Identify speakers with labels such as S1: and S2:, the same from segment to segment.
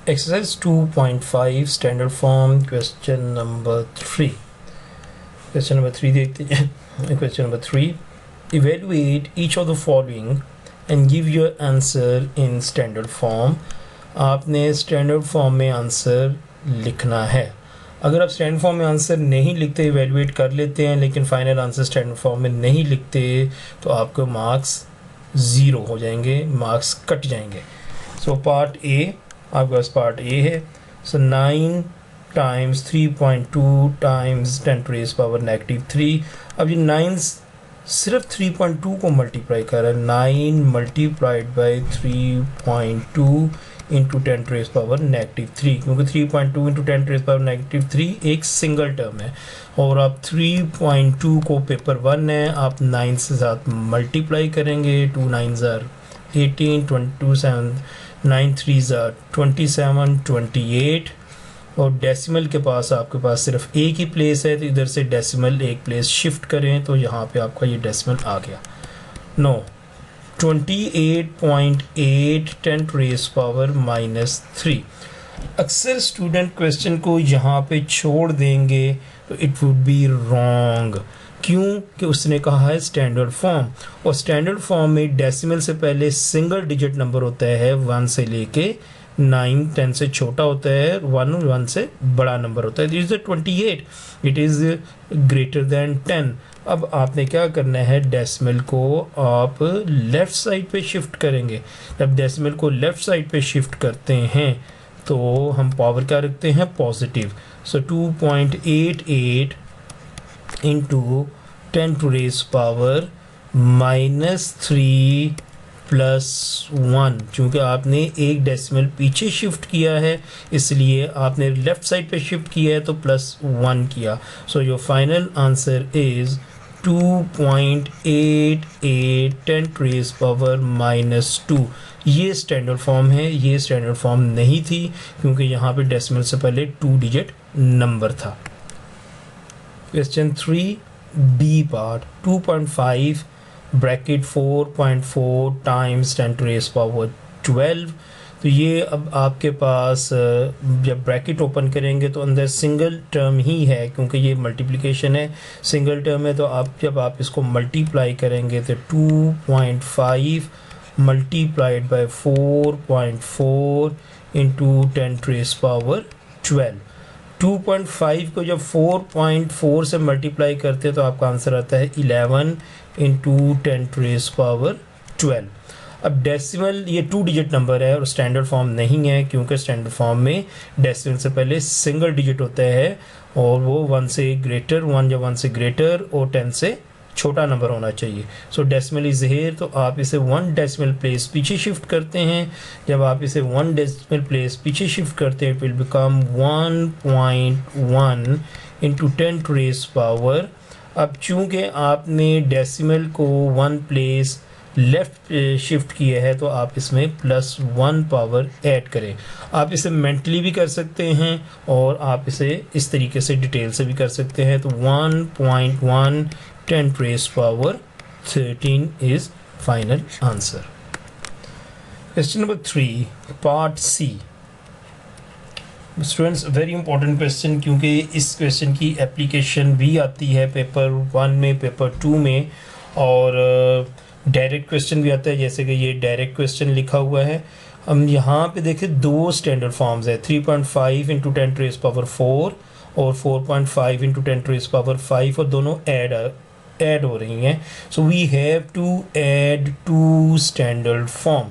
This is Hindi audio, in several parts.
S1: Exercise 2.5 standard form question number 3. Question number 3 देखते हैं. Question number 3. Evaluate each of the following and give your answer in standard form. आपने स्टैंडर्ड फॉर्म में आंसर लिखना है. अगर आप स्टैंडर्ड फॉर्म में आंसर नहीं लिखते, इवेलुएट कर लेते हैं लेकिन फाइनल आंसर स्टैंडर्ड फॉर्म में नहीं लिखते तो आपके मार्क्स 0 हो जाएंगे, मार्क्स कट जाएंगे. सो पार्ट ए, आपके पास पार्ट ए है. सो 9 टाइम्स 3.2 टाइम्स 10⁻⁻³ अब ये 9 सिर्फ 3.2 को मल्टीप्लाई कर रहा है. 9 मल्टीप्लाइड बाई 3.2 इंटू 10⁻⁻³ क्योंकि 3.2 इंटू 10⁻⁻³ एक सिंगल टर्म है और आप 3.2 को पेपर 1 है, आप 9 से साथ मल्टीप्लाई करेंगे. 2 9s आर 18, 22 7 9 3s आर 27, 28 और डेसिमल के पास आपके पास सिर्फ एक ही प्लेस है तो इधर से डेसिमल एक प्लेस शिफ्ट करें तो यहाँ पे आपका ये डेसिमल आ गया. नो 28.8 10⁻⁻³ अक्सर स्टूडेंट क्वेश्चन को यहाँ पे छोड़ देंगे तो इट वुड बी रॉन्ग. क्यों कि उसने कहा है स्टैंडर्ड फॉर्म और स्टैंडर्ड फॉर्म में डेसिमल से पहले सिंगल डिजिट नंबर होता है 1 से लेके 9, 10 से छोटा होता है, 1 से बड़ा नंबर होता है. Is 28, it is greater than 10. अब आपने क्या करना है, डेसिमल को आप लेफ़्ट साइड पे शिफ्ट करेंगे. जब डेसिमल को लेफ़्ट साइड पे शिफ्ट करते हैं तो हम पावर क्या रखते हैं, पॉजिटिव. सो 2.88 इंटू 10⁻⁻³ + 1 चूँकि आपने एक डेसिमल पीछे शिफ्ट किया है इसलिए आपने लेफ़्ट साइड पे शिफ्ट किया है तो +1 किया. So your final answer is 2.88 10⁻⁻². ये स्टैंडर्ड फॉर्म है, ये स्टैंडर्ड फॉर्म नहीं थी क्योंकि यहाँ पे डेसिमल से पहले 2 डिजिट नंबर था. Question 3 B part 2.5 bracket 4.4 times 10⁻12. तो ये अब आपके पास जब ब्रैकेट ओपन करेंगे तो अंदर सिंगल टर्म ही है क्योंकि ये मल्टीप्लिकेशन है, सिंगल टर्म है. तो आप जब आप इसको मल्टीप्लाई करेंगे तो 2.5 मल्टीप्लाइड बाई 4.4 इंटू 10⁻12. 2.5 को जब 4.4 से मल्टीप्लाई करते हैं तो आपका आंसर आता है 11 इंटू 10⁻12. अब डेसिमल ये 2 डिजिट नंबर है और स्टैंडर्ड फॉर्म नहीं है क्योंकि स्टैंडर्ड फॉर्म में डेसिमल से पहले सिंगल डिजिट होता है और वो 1 से ग्रेटर, 1 या 1 से ग्रेटर और 10 से छोटा नंबर होना चाहिए. सो डेसिमल इज हियर तो आप इसे 1 डेसिमल प्लेस पीछे शिफ्ट करते हैं. जब आप इसे 1 डेसिमल प्लेस पीछे शिफ्ट करते हैं इट विल बिकम 1.1 इंटू 10⁻. अब चूँकि आपने डेसिमल को 1 प्लेस लेफ़्ट शिफ्ट किया है तो आप इसमें +1 पावर ऐड करें. आप इसे मेंटली भी कर सकते हैं और आप इसे इस तरीके से डिटेल से भी कर सकते हैं. तो 1.1 10⁻13 is final answer. Question number 3 part C. Students very important question क्योंकि इस क्वेश्चन की एप्लीकेशन भी आती है पेपर 1 में, पेपर 2 में और डायरेक्ट क्वेश्चन भी आता है जैसे कि ये डायरेक्ट क्वेश्चन लिखा हुआ है. हम यहाँ पे देखें 2 स्टैंडर्ड फॉर्म्स है 3.5 इंटू 10⁻⁴ और 4.5 इंटू 10⁻⁵ और दोनों ऐड हो रही हैं. So we have to add 2 standard form.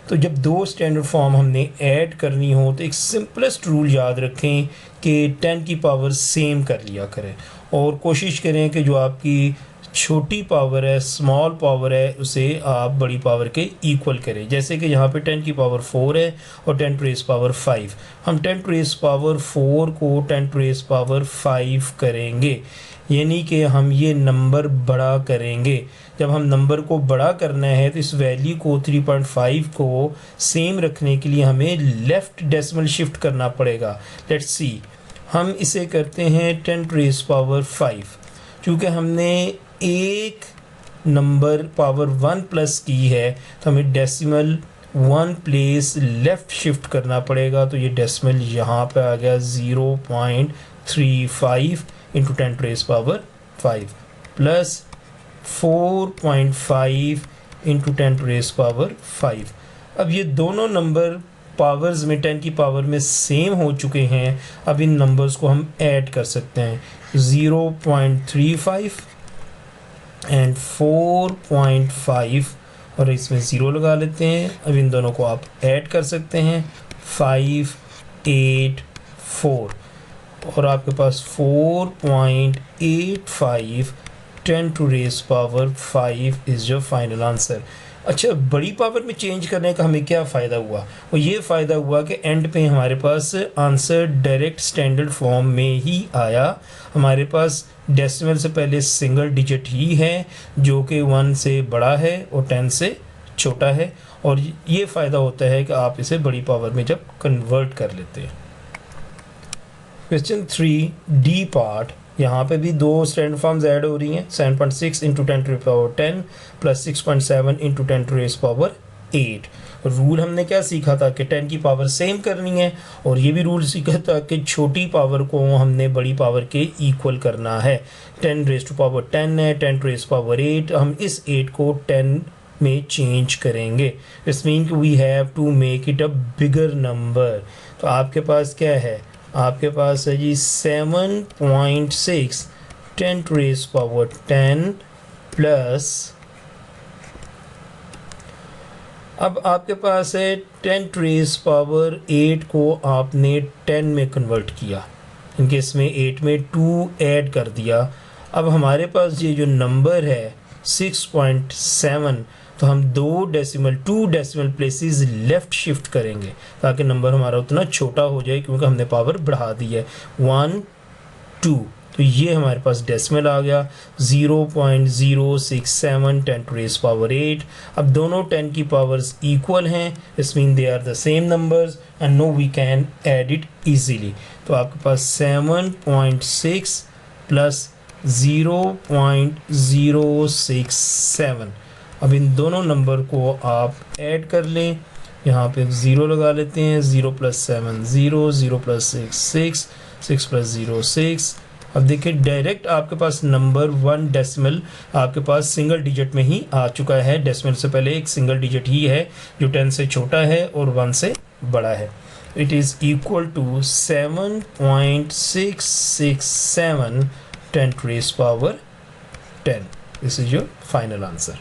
S1: तो जब 2 स्टैंडर्ड फॉर्म हमने ऐड करनी हो तो एक सिंपलेस्ट रूल याद रखें कि 10 की पावर सेम कर लिया करें और कोशिश करें कि जो आपकी छोटी पावर है, स्मॉल पावर है, उसे आप बड़ी पावर के इक्वल करें. जैसे कि यहाँ पे 10 की पावर 4 है और 10⁻⁵. हम 10⁻⁴ को 10⁻⁵ करेंगे यानी कि हम ये नंबर बड़ा करेंगे. जब हम नंबर को बड़ा करना है तो इस वैल्यू को 3.5 को सेम रखने के लिए हमें लेफ़्ट डेसिमल शिफ्ट करना पड़ेगा. लेट्स सी, हम इसे करते हैं 10⁻⁵. चूँकि हमने एक नंबर पावर 1 प्लस की है तो हमें डेसिमल 1 प्लेस लेफ्ट शिफ्ट करना पड़ेगा, तो ये डेसिमल यहाँ पे आ गया 0.35 इंटू 10⁻5 प्लस 4.5 इंटू 10⁻5। अब ये दोनों नंबर पावर्स में 10 की पावर में सेम हो चुके हैं। अब इन नंबर्स को हम ऐड कर सकते हैं, 0.35 एंड 4.5 और इसमें 0 लगा लेते हैं। अब इन दोनों को आप ऐड कर सकते हैं, 5, 8, 4 और आपके पास 4.85 10⁻5 इज़ योर फाइनल आंसर। अच्छा, बड़ी पावर में चेंज करने का हमें क्या फ़ायदा हुआ? वो ये फ़ायदा हुआ कि एंड पे हमारे पास आंसर डायरेक्ट स्टैंडर्ड फॉर्म में ही आया। हमारे पास डेसिमल से पहले सिंगल डिजिट ही है जो कि 1 से बड़ा है और 10 से छोटा है, और ये फ़ायदा होता है कि आप इसे बड़ी पावर में जब कन्वर्ट कर लेते हैं। क्वेश्चन 3 डी पार्ट, यहाँ पे भी दो स्टैंडर्ड फॉर्म्स ऐड हो रही हैं, 7.6 इंटू 10⁻10 प्लस 6.7 इंटू 10⁻8। रूल हमने क्या सीखा था कि 10 की पावर सेम करनी है, और ये भी रूल सीखा था कि छोटी पावर को हमने बड़ी पावर के इक्वल करना है। 10⁻10 है, 10⁻8, हम इस 8 को 10 में चेंज करेंगे। Is mean we have to make it a bigger number. तो आपके पास क्या है? आपके पास है जी 7.6 10⁻10 प्लस, अब आपके पास है 10⁻8 को आपने 10 में कन्वर्ट किया, इनके इसमें 8 में 2 ऐड कर दिया। अब हमारे पास ये जो नंबर है 6.7, तो हम 2 डेसिमल प्लेसेस लेफ़्ट शिफ्ट करेंगे ताकि नंबर हमारा उतना छोटा हो जाए, क्योंकि हमने पावर बढ़ा दी है 1, 2। तो ये हमारे पास डेसिमल आ गया 0.067 10⁻8। अब दोनों 10 की पावर्स इक्वल हैं, is mean they are the same numbers and no we can add it easily. तो आपके पास 7.6 प्लस 0.067। अब इन दोनों नंबर को आप ऐड कर लें, यहाँ पे 0 लगा लेते हैं, 0 + 7 0, 0 + 6 6, 6 + 0 6। अब देखिए डायरेक्ट आपके पास नंबर 1 डेसिमल आपके पास सिंगल डिजिट में ही आ चुका है। डेसिमल से पहले एक सिंगल डिजिट ही है जो 10 से छोटा है और 1 से बड़ा है। It is equal to 7.667 10⁻10। This is your final answer.